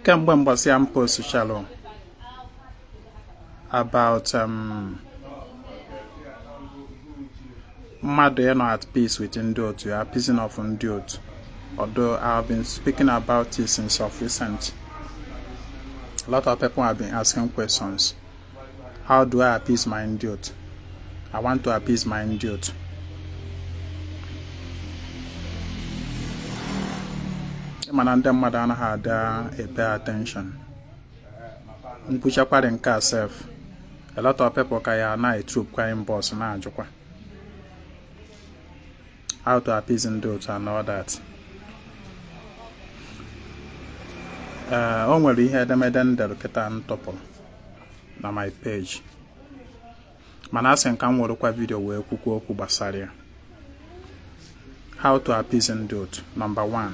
Kemgbe mbọsị am post shallow about mmadụ at peace with ndị otu, appeasing of ndị otu. Although I have been speaking about it since of recent, a lot of people have been asking questions. How do I appease my ndị otu? I want to appease my ndị otu. Mana ndị mmadụ anaghị ada pay attention. Nkwuchakwari nke self. A lot of people ka ya na troop kwa boss na ajụkwa. How to appease ndị otu and all that. O nwere ihe edemede ndere kịta ntọpụrụ na my page. Mana asị nka m werekwa video wee kwukwa okwu gbasara ya. How to appease ndị otu. Number 1.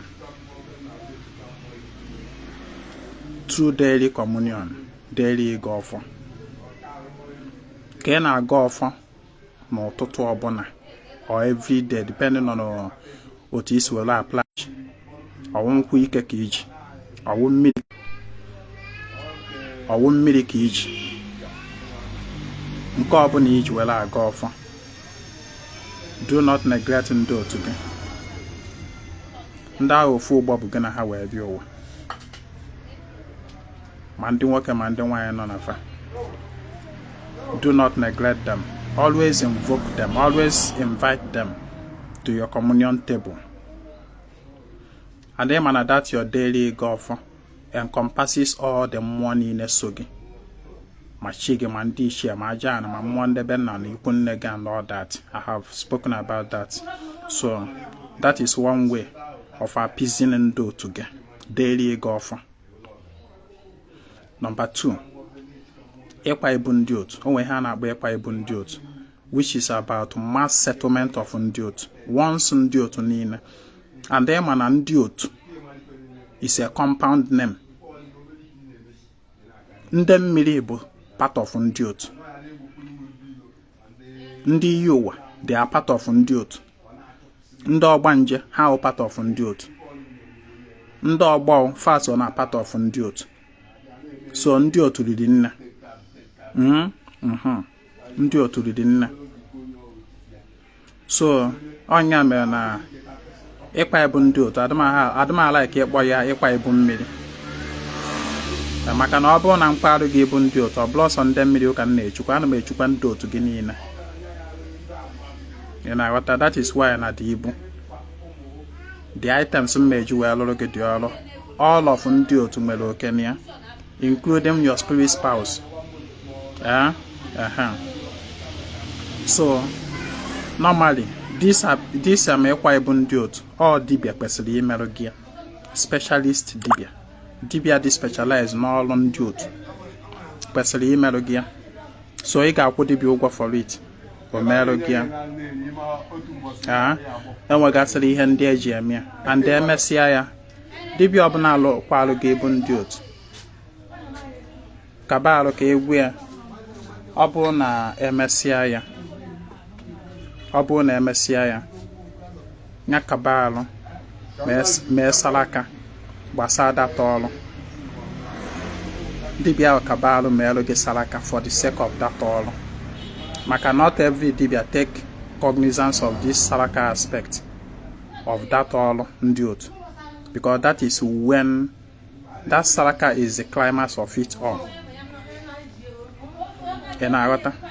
Through daily communion, daily ịga ọfọ. Ka ị na-aga ọfọ n'ụtụtụ ọbụla or every day depending on otu isi were apply. Ọwụ nkwụ ike ka iji, ọwụ mmiri ka iji. Nke ọbụla iji were aga ọfọ. Do not neglect ndị otu gị. Ndị ahụ ofu ụgbọ bụ gị na ha wee bịa ụwa. Ma ndị nwoke ma ndị nwaanyị nọ na fa. Do not neglect them. Always invoke them. Always invite them to your communion table. And then man, that your daily golf encompasses all the money in the sogi. Ma chigi ma ndị ichie ma aja na ma mmụọ ndebe nna na ikwu nne gị and all that. I have spoken about that. So that is one way of appeasing ndị otu gị. Daily golf. Number 2, ịkwa ibu ndị otu. Onwe ha na-agba ịkwa ibu ndị otu, which is about mass settlement of ndị otu. Once ndị otu niile. And then mana ndị otu is a compound name. Ndị mmiri bụ part of ndị otu. Ndị iyi ụwa, they are part of ndị otu. Ndị ọgbanje, ha are part of ndị otu. Ndị ọgbọ fast na part of ndị otu. So ndị otu riri nne. Ndị otu riri nne. So onya mere na ịkwa ibu ndị otu adịmala like ịkpọ ya ịkwa ibu mmiri. Maka na ọ bụrụ na mkparụ gị ibu ndị otu, ọ bụrụ sọ ndị mmiri ụka na-echukwa, ana m echukwa ndị otu gị niile. You know what? That is why na dị ibu. The items m meji wee lụrụ gị dị ọrụ. All of ndị otu nwere oke na ya, including your spirit spouse. So normally this ịkwa ibu ndị otu, all dibia kwesịrị imerụ gị, specialist dibia dị specialized n'ọrụ ndị otu kwesịrị imerụ gị. So ị ga-akwụ dibia ụgwọ for it, o merụ gị. Enwegasịrị ihe ndị eji eme ya, and emesịa ya, dibia ọbụla alụkwarụ gị ibu ndị otu kabarụ ka egwu ya. Ọ bụrụ na emesịa ya, nya kabarụ mee salaka gbasa data ọrụ. Dibia ahụ kabarụ meelụ gị salaka for the sake of that ọrụ. Maka not every dibia take cognizance of this salaka aspect of that ọrụ ndị otu, because that is when that salaka is the climax of it all.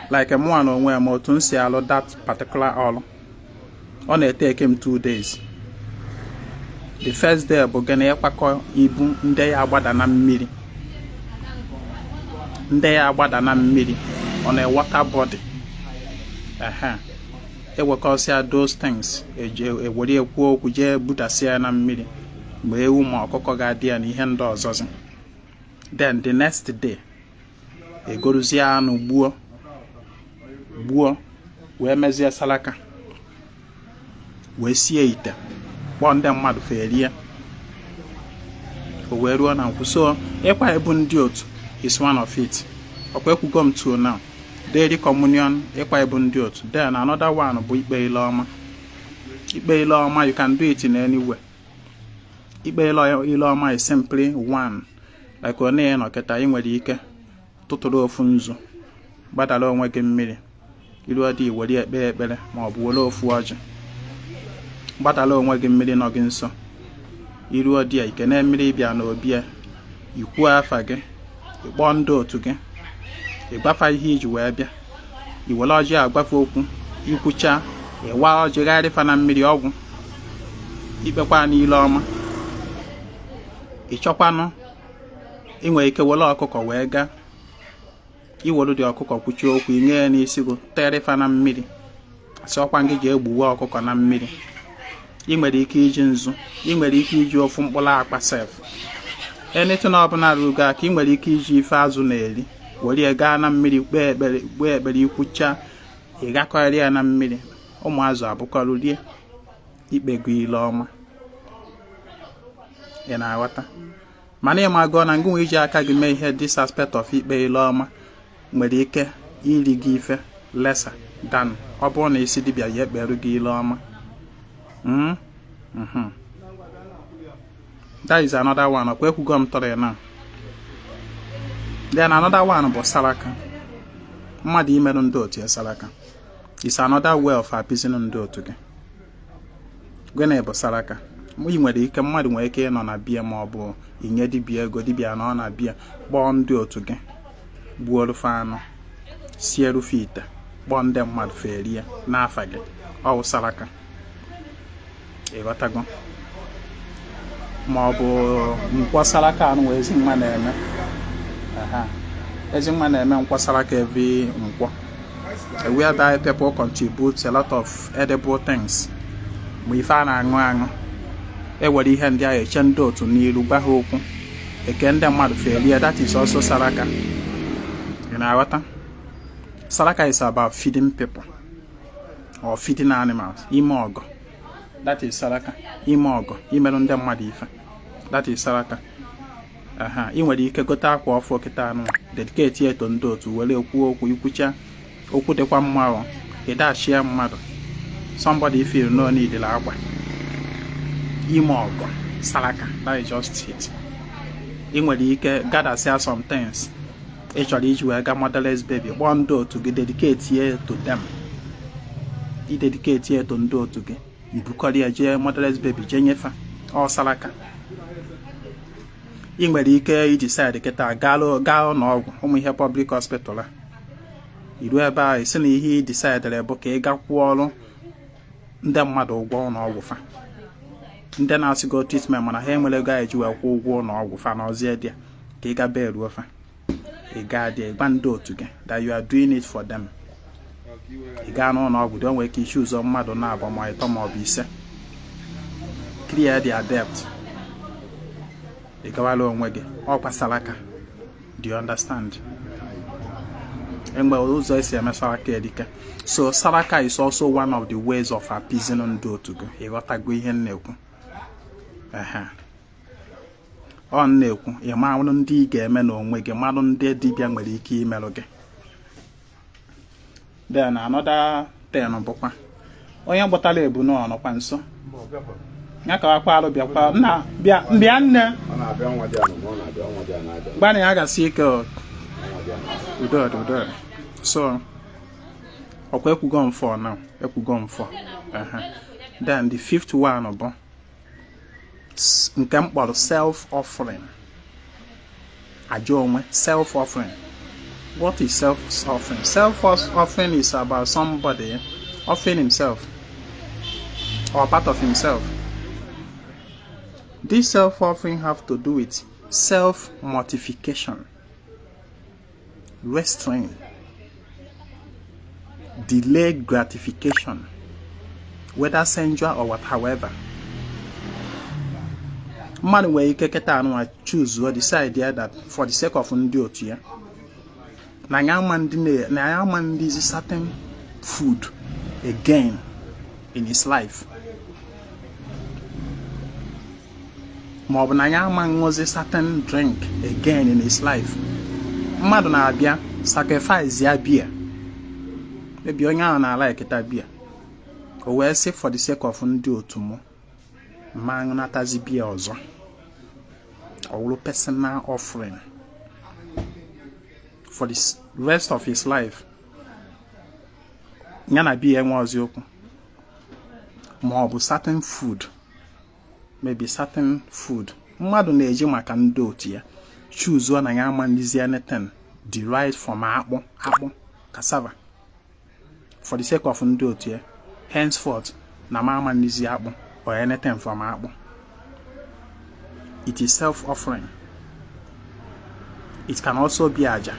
Like mụ na onwe m otu nsi alụ that particular ọrụ, ọ na-eteke m 2 days. The first day bụ gịnị, ịkwakọ ibu ndị ya agbada na mmiri. Ndị ya agbada na mmiri on a water body. Ewekọsịa those things, ewere ekwu okwu jee butasịa na mmiri mgbe ewu ma ọkụkọ ga-adị ya na ihe ndị ọzọzi. Then the next day, egoruzie anụ gbuo wee mezie salaka, wee sie ite, kpọọ ndị mmadụ ferie, o wee ruo na nkwụ. So ịkwa ibu ndị otu is one of it. Ọkwa ekwugo m to now. Daily communion, ịkwa ibu ndị otu. Then another one bụ ikpe ile ọma. Ikpe ile ọma, you can do it in any way. Ikpe ile ọma is simply 1. like onye nọ kịta ị nwere ike tụtụrụ ofu nzu gbadara onwe gị mmiri iru dị were ekpere ekpere ma ọ bụ were ofu ọjị gbadara onwe gị mmiri nọ gị nso iru dị ikene mmiri bịa n'obi ya ikwu afa gị ịkpọ ndị otu gị ịgbafa ihe iji wee bịa iwere ọjị agbafe okwu ikwucha ịwa ọjị gharịfa na mmiri ọgwụ ikpekwa n'ile ọma ịchọkwanụ inwe ike were ọkụkọ wee gaa iwere dị ọkụkọ kwuchie okwu inye ya n'isi gị terịfa na mmiri asị ọkwa gị ji egbuwe ọkụkọ na mmiri ị nwere ike iji nzu ị nwere ike iji ofu mkpụrụ akpa sef anything ọbụla rugo aka ị nwere ike iji ife azụ na-eri were gaa na mmiri kpee ekpere ikwucha ịgakọrị ya na mmiri ụmụ azụ abụkọrọ rie ikpego ile ọma ị na-aghọta mana ịmagọ na ngụnwe iji aka gị mee ihe this aspect of ikpe ile ọma nwere ike iri gị ife lesser than ọ bụrụ na isi dibịa ya ekperu gị ile ọma. That is another one. Okwe kwugo m tọrọ na. Then another one bụ saraka. Mmadụ imerụ ndị otu ya saraka. It's another way of appeasing ndị otu gị. Gịnị bụ saraka? Ị nwere ike mmadụ nwere ike ịnọ na bịa ma ọ bụ inye dibịa ego dibịa nọ na bịa kpọọ ndị otu gị gbuo rufe anụ sie rufe ite kpọọ ndị mmadụ ferie n'afa gị ọ bụ saraka. Ịghọtago? Ma ọ bụ nkwọ saraka anụ ezi mma na-eme ezi mma na-eme nkwọ saraka every nkwọ whereby people contribute a lot of edible things ma ife a na-aṅụ aṅụ ewere ihe ndị ahụ eche ndị otu n'iru gwa ha okwu eke ndị mmadụ ferie. That is also saraka. You know, saraka is about feeding people or feeding animals. Ime ọgọ. That is saraka. Ime ọgọ imerụ ndị mmadụ ife. That is saraka. Ị nwere ike gote akwa ọfọ kịta anụ dedicate eto ndị otu were okwu okwu ikwucha okwu dịkwa mma ahụ ịdachie mmadụ somebody feel no need la akwa ime ọgọ saraka. That is just it. Ị nwere ike gather some things ị chọrọ iji wee ga motherless baby kpọọ ndị otu gị dedicate ye to them. I dedicate ye to ndị otu gị ibukọrọ ya jee motherless baby jee nyefe ọ saraka. Ị nwere ike iji side kịta gaa n'ọgwụ ụmụ ihe public hospital a iru ebe a isi na ihe decide bụ ka ị gakwuo ọrụ ndị mmadụ ụgwọ n'ọgwụ fa ndị na-asịgo treatment mana ha enwere ego eji wee kwụọ ụgwọ n'ọgwụ fa n'ọzie dị ka ị ga bee ruo fa ị gaa dị gba ndị otu gị that you are doing it for them. Ị gaa n'ụlọ ọgwụ dị o nwere ike isi ụzọ mmadụ na-abụ ma ịtọ ma ọ bụ ise clear their debt. Ị gawala onwe gị ọkwa saraka. Do you understand? Enwe ụzọ esi eme saraka edike. So saraka is also one of the ways of appeasing ndị otu gị. Ịghọtago ihe m na-ekwu? Ọ na-ekwu ịmarụ ndị ị ga-eme n'onwe gị marụ ndị dibịa nwere ike imerụ gị. Then another thing bụkwa onye gbọtara ebu n'ọnọkwa nso ya ka akwa arụ bịakwa nna bịa nne gbana ya gasị ike udo. So ọkwa ekwugo mfọ na ekwugo mfọ. Then the fifth one bụ nke mkpọrọ self-offering. Ajọ onwe self-offering. What is self-offering? Self-offering is about somebody offering himself or part of himself. This self-offering have to do with self-mortification, restraint, delayed gratification, whether sensual or what, however. Man where you can choose or decide that for the sake of ndị otu ya na ya man this certain food again in his life. Ma ọ bụ na ya man ṅụzi certain drink again in his life. Mmadụ na-abịa sacrifice ya beer. Maybe onye ahụ na like ta beer. O wee sị for the sake of ndị otu mụ ma natazi beer ọzọ. or personal offering for the rest of his life. Nyana be enwaziokwu. More certain food, maybe certain food. Mmadu na-eji maka ndị otu ya choose one and amanizi anything derived from akpụ, cassava, for the sake of ndị otu ya. Henceforth, na amanizi akpụ or anything from akpụ. It is self-offering. It can also be aja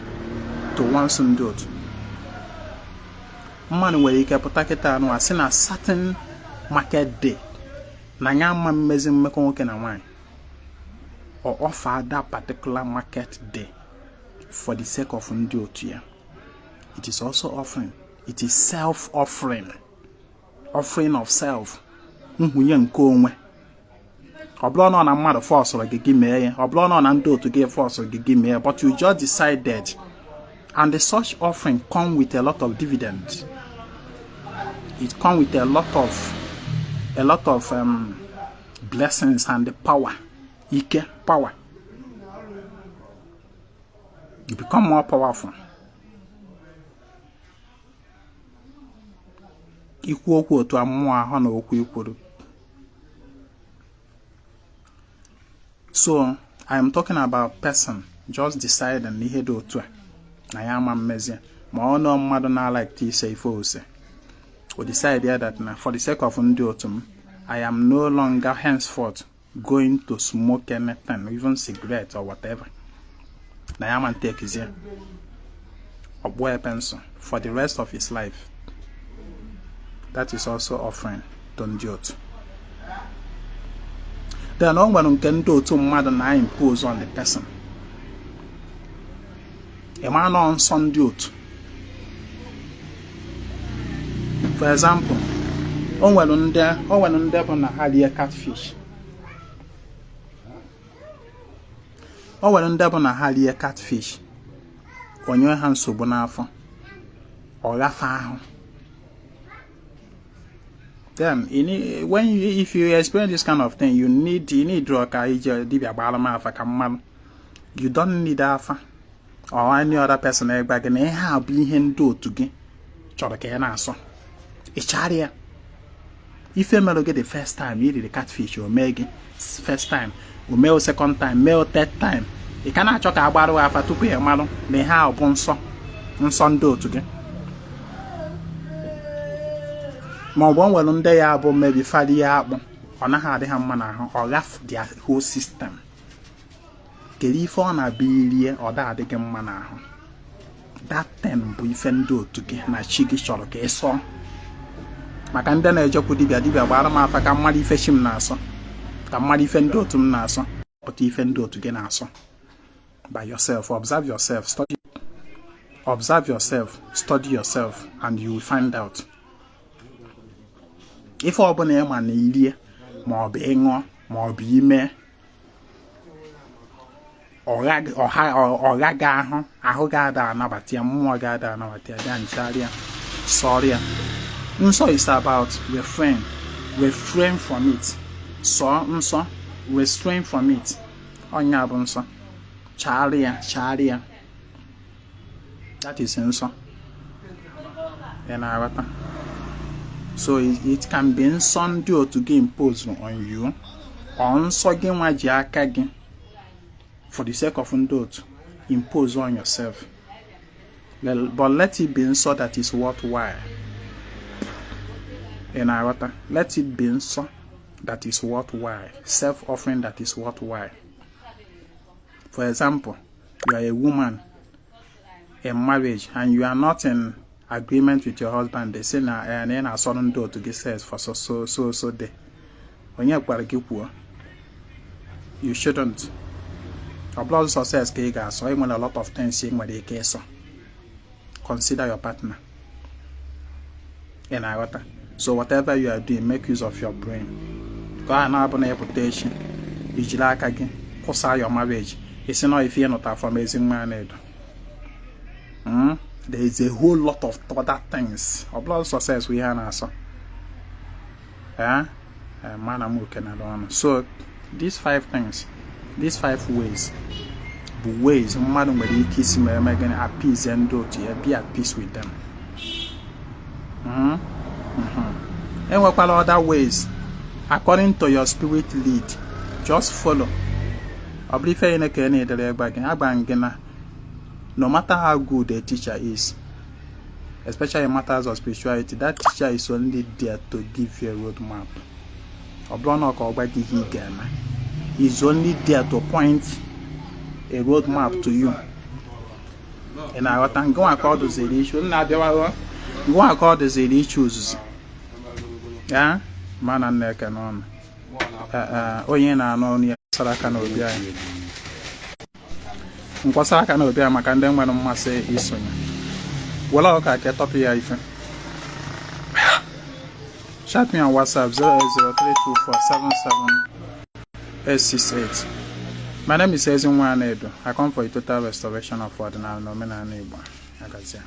to one's ndị otu. Mmanu nwere ike pụta kịta anụ asị na certain market day na nya mma mmezi mmekọ nwoke na nwanyị, or offer that particular market day for the sake of ndị otu ya. It is also offering. It is self-offering. Offering of self. Nhunye nke onwe. Oblo no na mmadụ force gị gị mee ya. Oblo no na ndị otu gị force gị gị mee ya. But you just decided. And the such offering come with a lot of dividends. It come with a lot of blessings and the power. Ike, power. You become more powerful. Ikwu okwu otu amụọ ahụ na okwu ikwuru. So, I am talking about person just deciding ihe dị otu a na ya ama mmezi ma ọ nọ mmadụ na like to say ife ose. We decide here that now, for the sake of ndị otu m, I am no longer henceforth going to smoke anything, even cigarette or whatever. Na ya man take is here. Or boy a pencil for the rest of his life. That is also offering to ndị otu. Then on when nke ndị otu mmadụ na impose on the person. A man on ndị otu. For example, on when ndị bụ na ha lie catfish. O nwere ndị bụ na ha lie catfish. Onye ha nsogbu n'afọ. Ọ gafe ahụ. Then if you experience this kind of thing, you need drug. You don't need afa or any other person back in a have been do to get Choraka. It's charia. If you get the first time, you did the catfish or make first time, or male second time, male third time. You cannot talk about afa to pay a malo, may have one son do to get. Ma one well on day abo maybe fadi abo or na ha de hamana or laugh their whole system. Kelifona be or that de mana. That ten boyfriend do to get na chigi shoroke so. Makanda na ejo kudi bia dibia bara ma fa kam mari feshim na so. Kam mari fendo tum na so. But even do to get na so. By yourself, observe yourself, study yourself, and you will find out. If all bone man ilie ma be enwo ma be ime oraga ahụ ga ada anabatia mmụọ ga ada anabatia ga ncharia sorry nso is about refrain from it so nso restrain from it onya bụ nso charia that is nso ena. So it can be some due to get imposed on you, on so again for the sake of ndot impose on yourself. But let it be so that is worthwhile. Let it be so that is worthwhile. Self-offering that is worthwhile. For example, you are a woman in marriage and you are not in agreement with your husband. They say na and then a sudden door to get sex for so day. When you you shouldn't. A blood success kega so even a lot of things saying what they case. Consider your partner. So whatever you are doing, make use of your brain. Go and have an reputation. You like again. Cause your marriage. It's not if you're not from Ezinwa Anaedo. There is a whole lot of other things. A blood success we have also. So these 5 things these 5 ways bụ ways mmadụ nwere ike isi mere gịnị appease ndị otu ya, be at peace with them. Enwekwala other ways according to your spirit lead, just follow. Ọ bụrụ ife ine ka ị na-edere egba gị, agba gị na no matter how good a teacher is, especially in matters of spirituality, that teacher is only there to give you a roadmap. Ọ bụrụ na ọ ka ọ gwa gị ihe ị ga-eme, is only there to point a roadmap to you. And I want go accord the issue. Go accord the issues. Yeah, man and neck and on. Oyena no near Saraka no Bia. Nkwasaka no Bia Macandem when I say is on. Well, okay, get up here. Chat me on WhatsApp 003247768. My name is Ezinwa Anaedo. I come for a total restoration of ordinary nominal neighbor. Akajiọfọ.